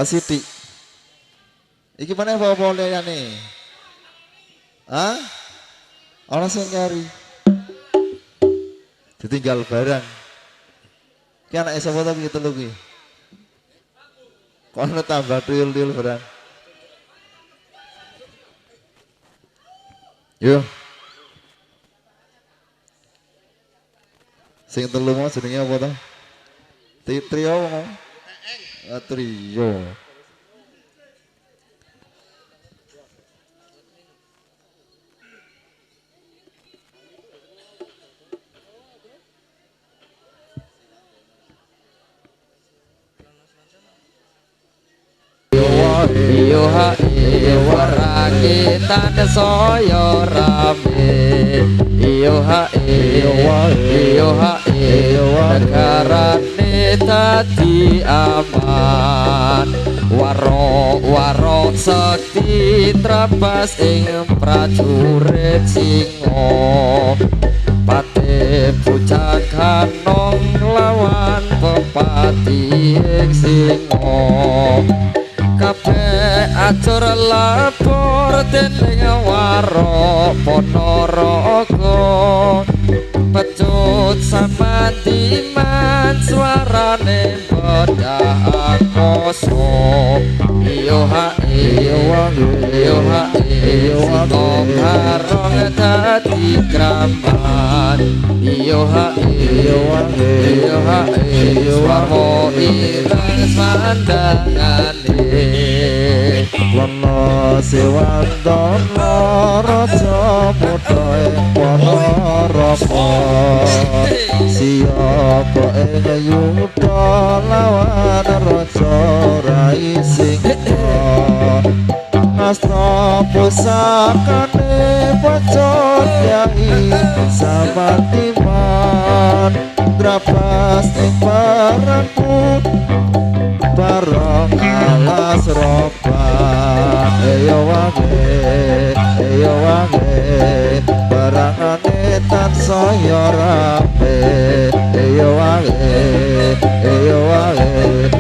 Siti, iki mana bawa ya nih? Hah? Orang sing nyari, ditinggal barang. Ki anak siapa tapi gitu lagi. Kono tambah tuyul barang. Yo, sing telu mau jenenge apa toh? Trio mau? Trio. Yoha warakitan soyo rame Yoha negarane dadi aman waro sekti trabas ing prajurit singo pate pucakanong lawan pepati ing singo kabeh atur lapor dening waro ponorogo pecut samandiman suarane bedah koso yoha barong dadi kraman yoha swamo ireng sandangane Wono Sewantana raja putra Ponorogo siapa ing yuda lawan raja Rai Singha ngasta pusakane pecot yai samandiman drabas ing barangku barang alas roban eyo wange barangane tansaya rape eyo wange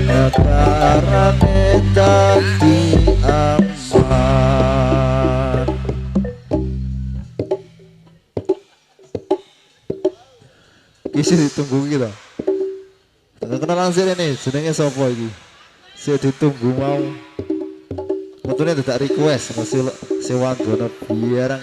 negarane dadi aman. isi ditunggu gitu. Kenalan sih ini, jenenge sapa iki? Sik ditunggu mau. Metune dadak request masih sewan dono biarang.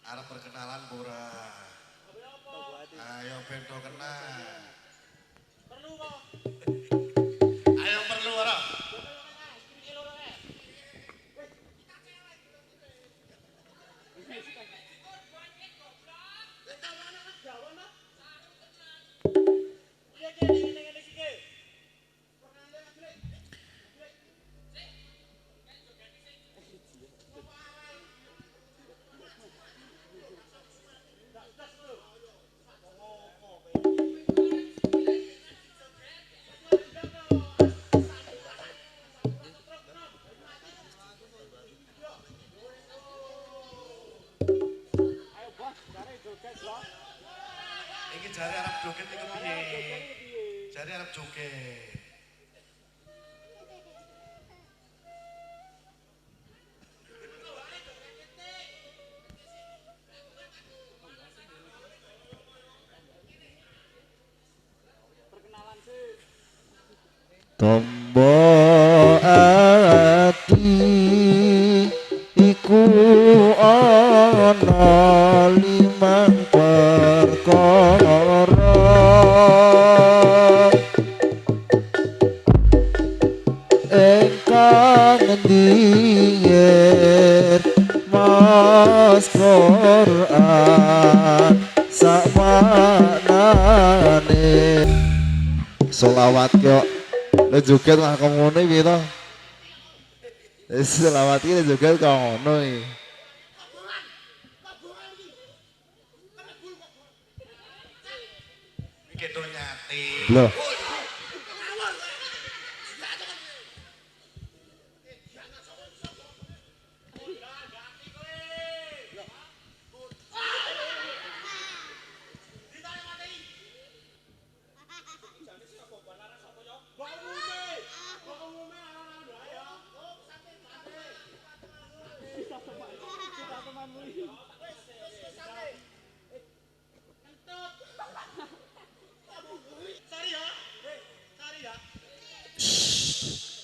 Arep perkenalan pura. Ayo bento kena. Ayo perlu ora? Iki jare arep joget iki piye? Jare arep joget. Tombo ati iku ana limang perkara engkang ndiyer mas Quran sakmanane selawat yo lo joget lah ngono iki to. Selawat iki joget kok ngono iki. Iki do nyati. Loh.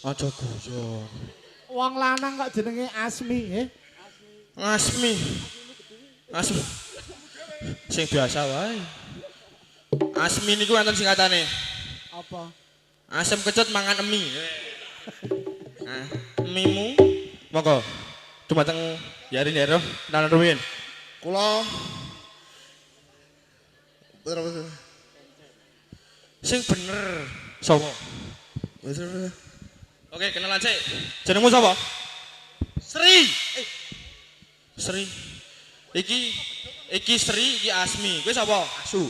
Aja guyon. Wong lanang kok jenenge Asmi, Asmi. Asmi. Sing biasa wae. Asmi niku wonten singkatane. Apa? Asem kecut mangan emi. Nah, emimu monggo dumateng Yarin Hero kenalan rumiyin. Kula Sing bener sapa? wis Oke, kenalan sik. Jenengmu sapa? Sri. Sri. Iki Sri, iki Asmi. Kowe sapa? Asu.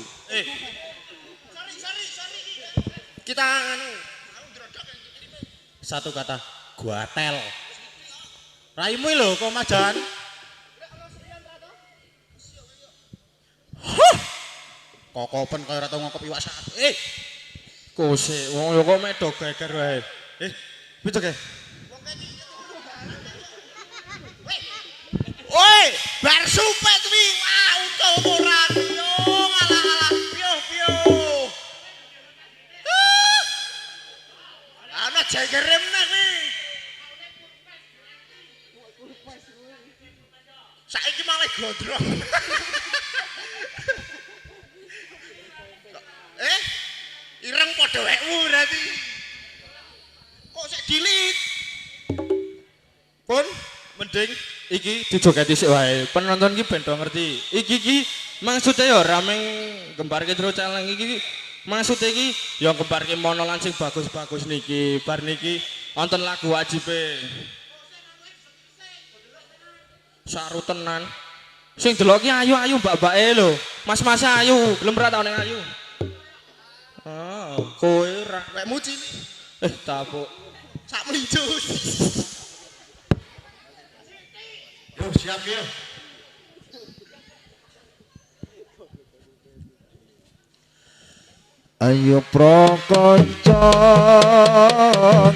Kita anu satu kata, guatel. Raimu lho kok majan. Kokopen kaya ora tau ngokop iwak satu. Kose, wong yo kok medok geger wae. Piye ge? Woi, bar supet kuwi. Wah, utuh ora yo ngalah-alah piyo-piyo. Ana jegere meneh kuwi. Saiki malah gondrong. Ireng padha wekmu berarti. Kok sik dilit? Pun mending iki dijogeti sik wae. Penonton iki ben do ngerti. Iki maksude ya ora meng gembarke terus celeng iki. Maksude iki ya gembarke monolan sing bagus-bagus niki. Bar niki wonten lagu wajibe. Saru tenan. Sing delok ki ayu-ayu mbak-mbake lho. Mas-mas ayu, gelem ra tau ning ayu. Kowe ora Wekmu cilik. tapuk. Sak mlinjus. Yo siap ya. Ayo prokonco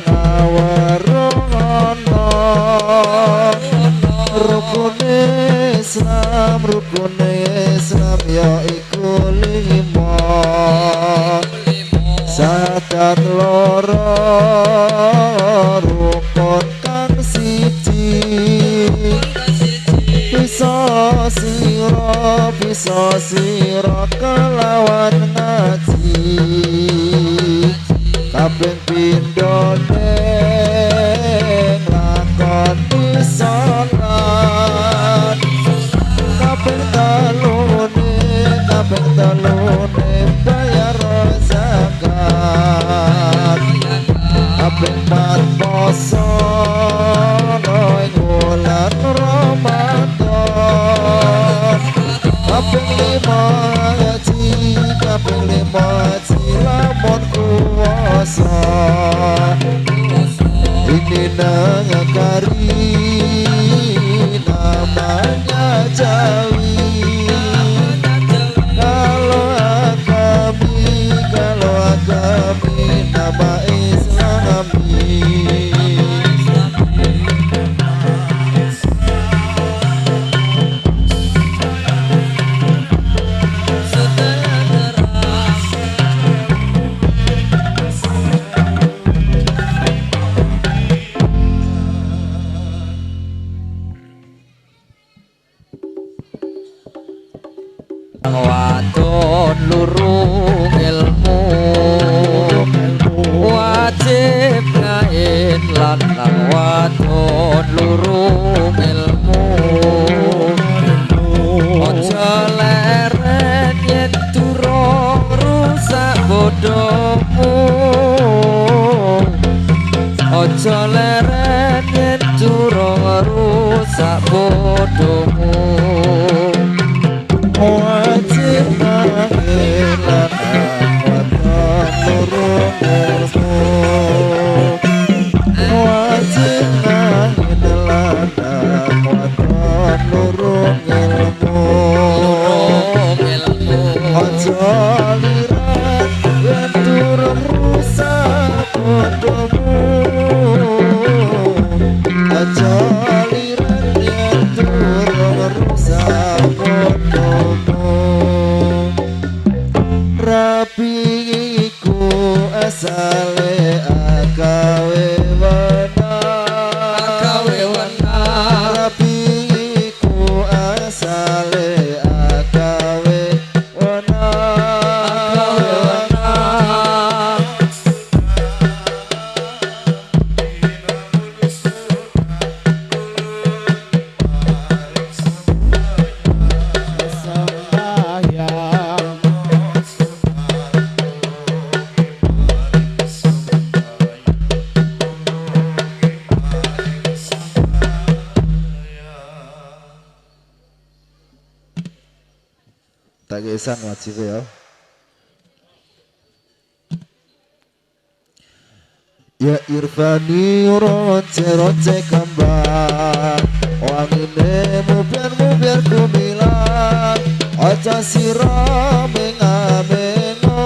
ngawarono rukun Islam ya iku lima sadat loro rukun kang siji bisa sira kelawan ngaji kaping pindhone lakoni salat kaping telune bayar zakat kaping pat poso ing wulan Ramadan kaping lima lamun kuwasa ini nangkari namanya Jawi kalau agami nama Islami. Wadon lurung ilmu wajib ngain lanang wadon lurung ilmu ojo leren yen durung rusak bodohmu ojo leren yen durung rusak bodohmu wajib ngelawan wadon lurung ilmu wajib ngelawan wadon lurung ilmu ojo lirat yen durung rusak bodohmu ojo lirat yen durung rusak bodohmu rapi iku asale agawe wena rapi iku asale agawe wena tak kesan wajib ya. Ya irfani roce kembang wangine mubiar kumilang aja sira mengamengo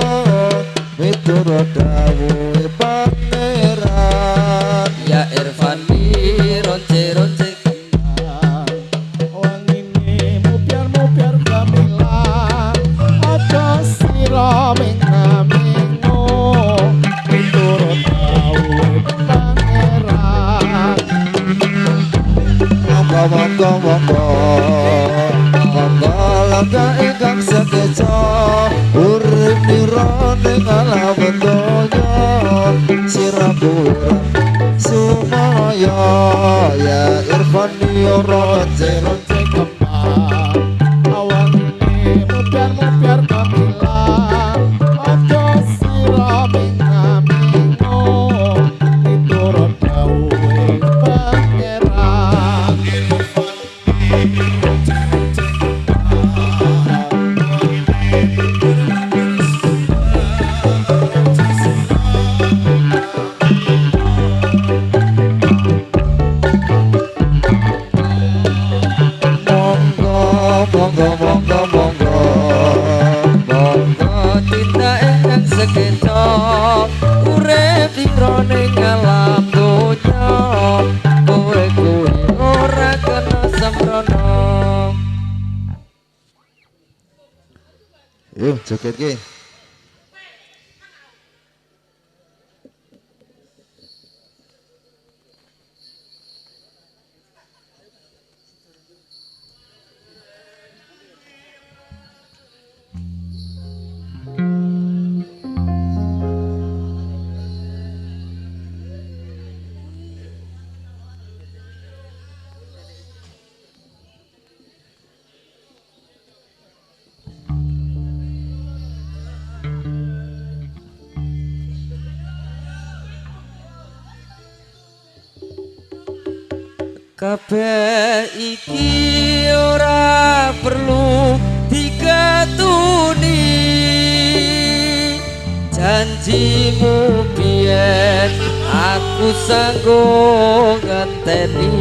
miturut dawuhe pangeran ya irfani roce kembang wangine mubiar gamilang aja sira mengamengo miturut dawuhe pangeran monggo langga ingkang sekeca urip nirane ngalawan donya sira kurang sumaya ya irfani roce kembang awangine mubiar gamilang aja sira mengamengo miturut dawuhe pangeran joget ki. Kabeh iki ora perlu diketuni, janjimu biyen aku sanggup ngenteni,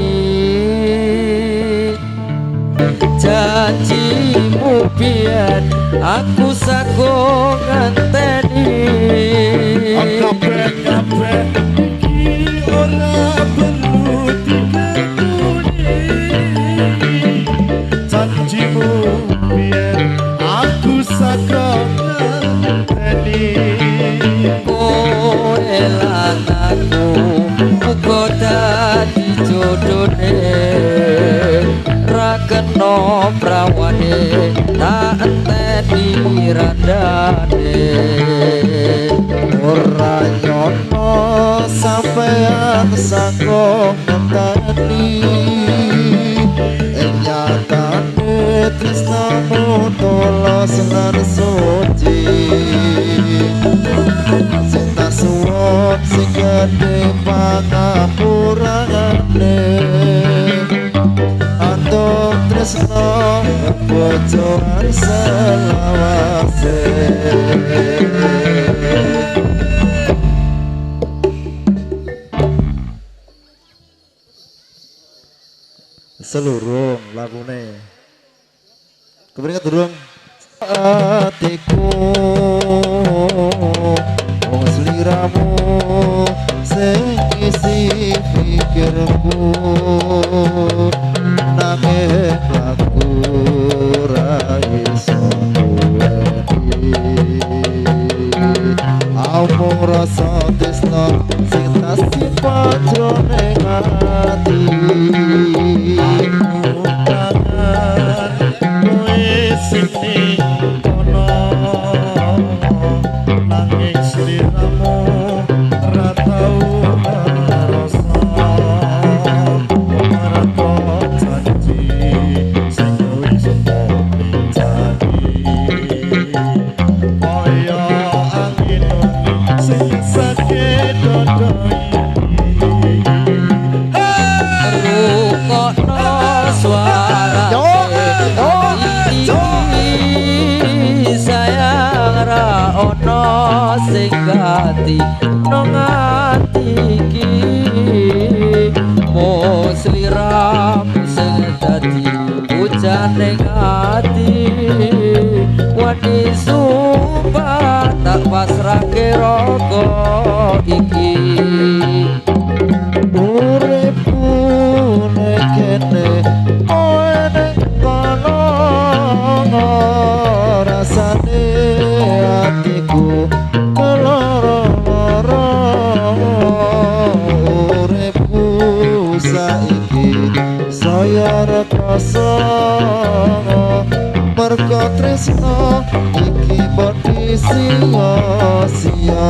janjimu biyen aku sanggup ngenteni. Kabeh iki ora perlu diketuni, janjimu biyen aku sakon ngenteni. Kowe lan aku uga dadi jodone, ra kena prawane tak enteni randane. Ora nyono sampean sanggo ngenteni, nyatane tresnamu tulus lan suci. Cinta suwon sing gedhe pangapurane, antuk tresno bojoan selawase. Seluruh lagune keperingat durung atiku wong sliramu sing isi pikirku, nanging aku ra iso duweni amung rasa tresno sing tak simpan jroning ati. Nanging sliramu ra tau ngrasa, ora kok janji sing wis jadi. Kaya angin sing sakit dodoi, Rungokno suarane iki sayang ra ono sing ganti nang ati iki, mung sliramu sing dadi hujan ning ati. Wani sumpah tak pasrahke rokok iki. Uripku nek kene kowe nek kono, rasane atiku keloro-loro. Uripku saiki saya rekoso, mergo tresno iki bodi sia-sia.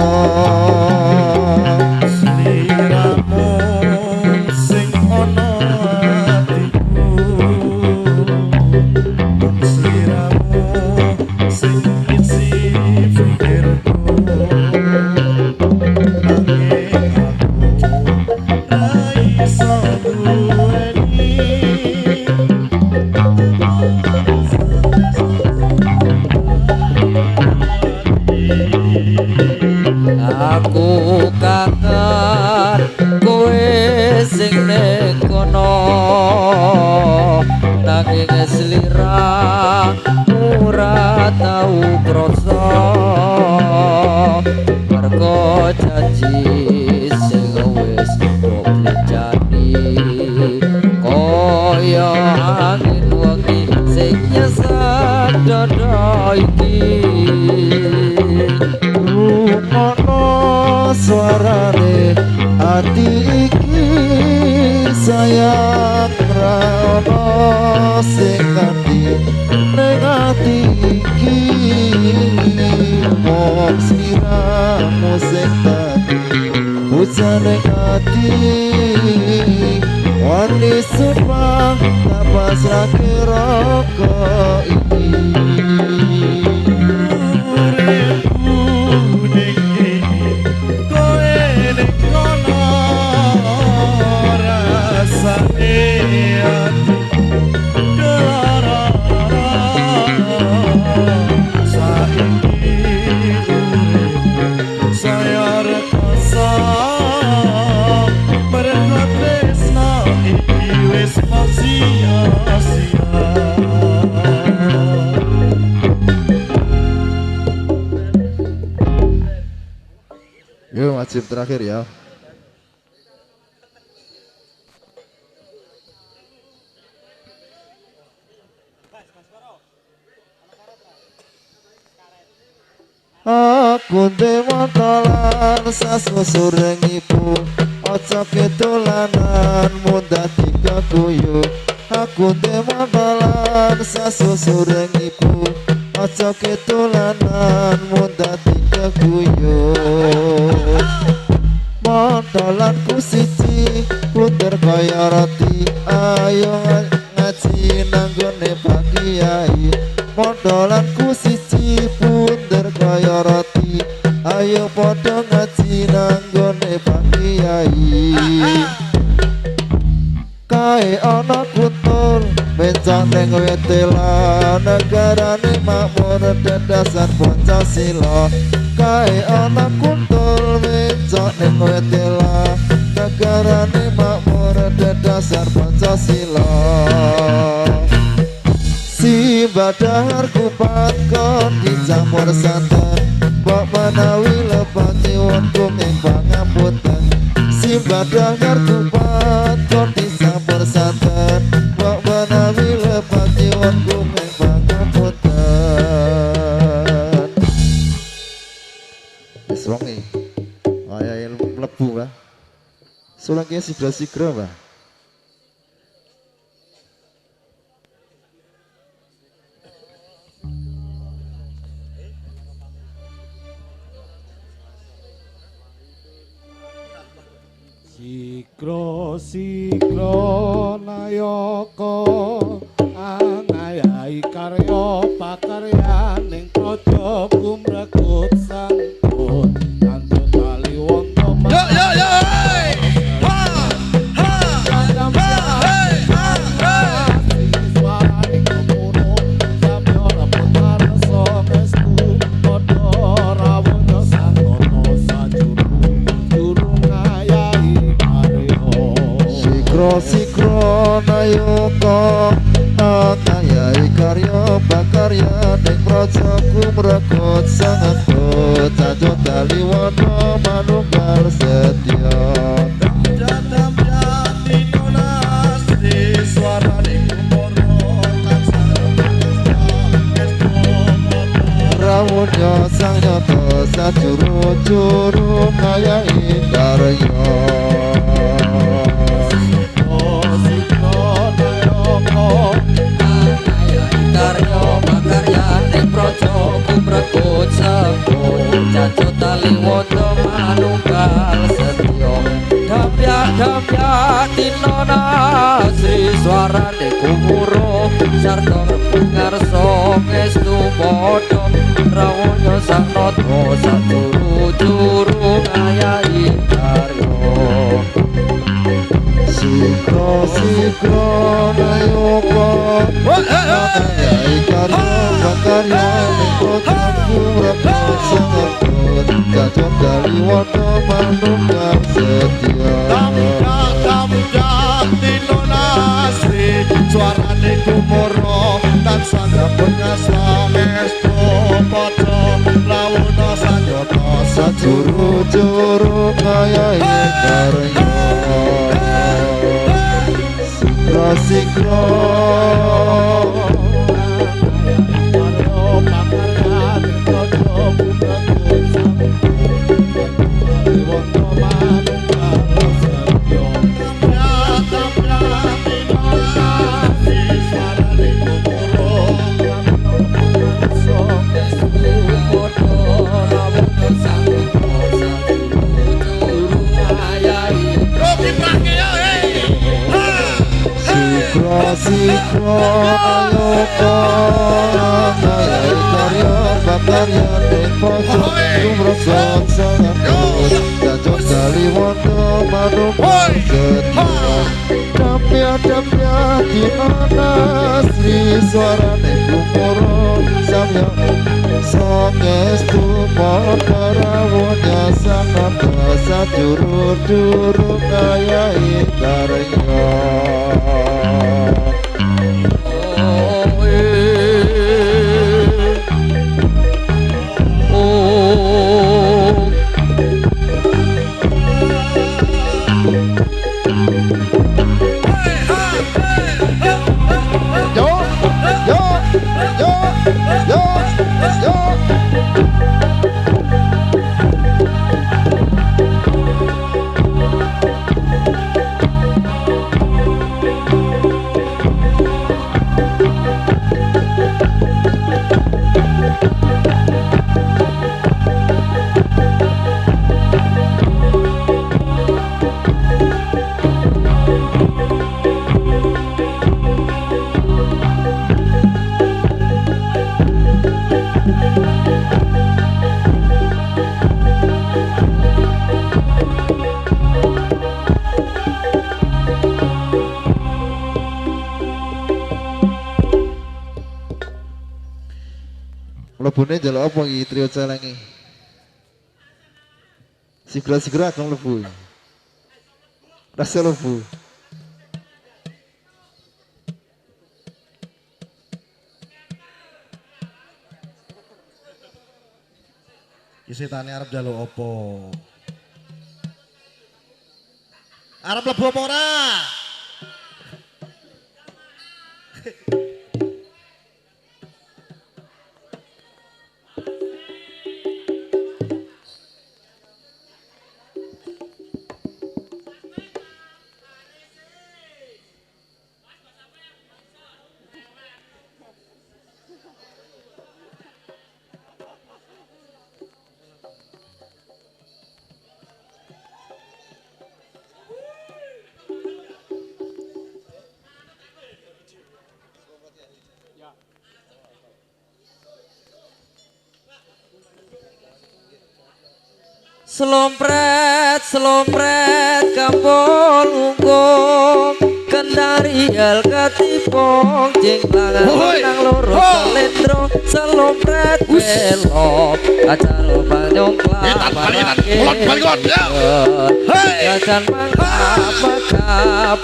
sliramu sing ono atiku, sliramu sing isi pikirku, nanging aku ra iso duweni. Aku kangen kowe sing ning kono, nanging slira ora tau krasa, mergo janji sing wis mbok blenjani. Kaya angin wengi sing nyesat dada iki, suarane ati iki sayang ra ono sing ngerti ning ati iki mok sliramu sing tadi bocah ning ati wani sumpah tak pasrahke rokok iki Yo, wajib terakhir ya. Aku demontolan sasusureng ibu ojo ketulanan mudah tiga kuyu. Aku demontolan sasusureng ibu ojo ketulanan mudah tiga kuyu. Montolanku siji puter kaya roti ayo ngaji nanggone Pak Kiai. Montolanku siji puter kaya roti ayo padha ngaji nanggone Pak Kiai. Kae ana kuntul bencok ning wetela negarane makmur dedasan Pancasila. Kae ana kuntul bencok ning wetela negarane makmur dedasan Pancasila. Si badahar kupat kon dicampur santen mbok menawi lepas nyuwun kuming pangapunten. Si badahar kupat kon dicampur santen mbok menawi lepas nyuwun kuming pangapunten. Wis wengi wayahe mlebu Mbah. Sulangke sigra-sigra Mbah. Sikro sikro nayaka angayai karya pakaryaning praja kumrekut sangkut kanthi tali wonto Yo yo yo hey ha ha hey ha suarane komono samyo raputar somestu padha rawuh sangono sajuru juru ngayai Sikro nayaka angayai karya pakarya ning praja kumrekut sangkut cacut tali wana manunggal setya. Jadam jati nunas di suarane kumoro Rawuhnya sang nyata sajuru-juru ngayai karya. Karya makarya ning praja kumrekut sangkut cacut tali wada manunggal setya. Damyak tinona Sri swarane kumuro sarta ngarsa ngestu padha rawuhnya sang nata sajuru-juru ngayahi karya. Sikro nayaka angayai karya pakarya ning praja kumrekut sangkut cacut tali wana manunggal setya. jati nunas di suarane kumoro tansah dapat ngasamestu padha rawuh sanjata sajuru-juru ngayahi karya. Sikro pakarya ning praja kumrekut sangkut sikro ayoko Ngayai karya bakarya ning pojok Kumrosot sangatku Jajok kaliwondo manunggal ketiran Dapya di mana Sri suarane kumoro Samya songestu Modarawunya sangat dosa Jurur-jurur ngayai karya Mlebune njaluk apa iki trio celeng iki? Sigra-sigra kang mlebu. Rasa mlebu. Setane arep njaluk apa? Arep mlebu apa ora? Slompret, slompret kampol ungkung Kendarial katipong Jinglangan nang loro salendro Slompret belok Acal banyongkla Balikan Gajan mangkap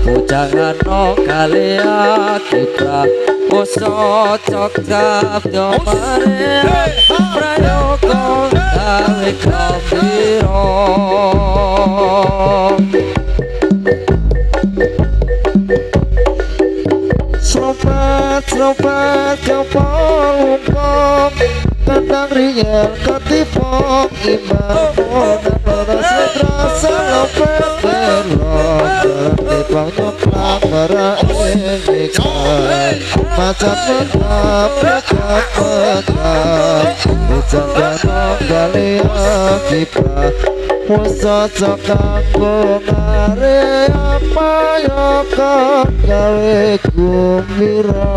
Pujangan no kalia kita Poso cokap jomare Prayoko gawe kafiro Slompet kapal umpam Tendang rinyal ketipong Iman moda setra slompet berlok Ketipong nyoklang meraihkan Macan mengap Hujan ganong galia kiprah Musa cokak ngare apa yokot gawe kumira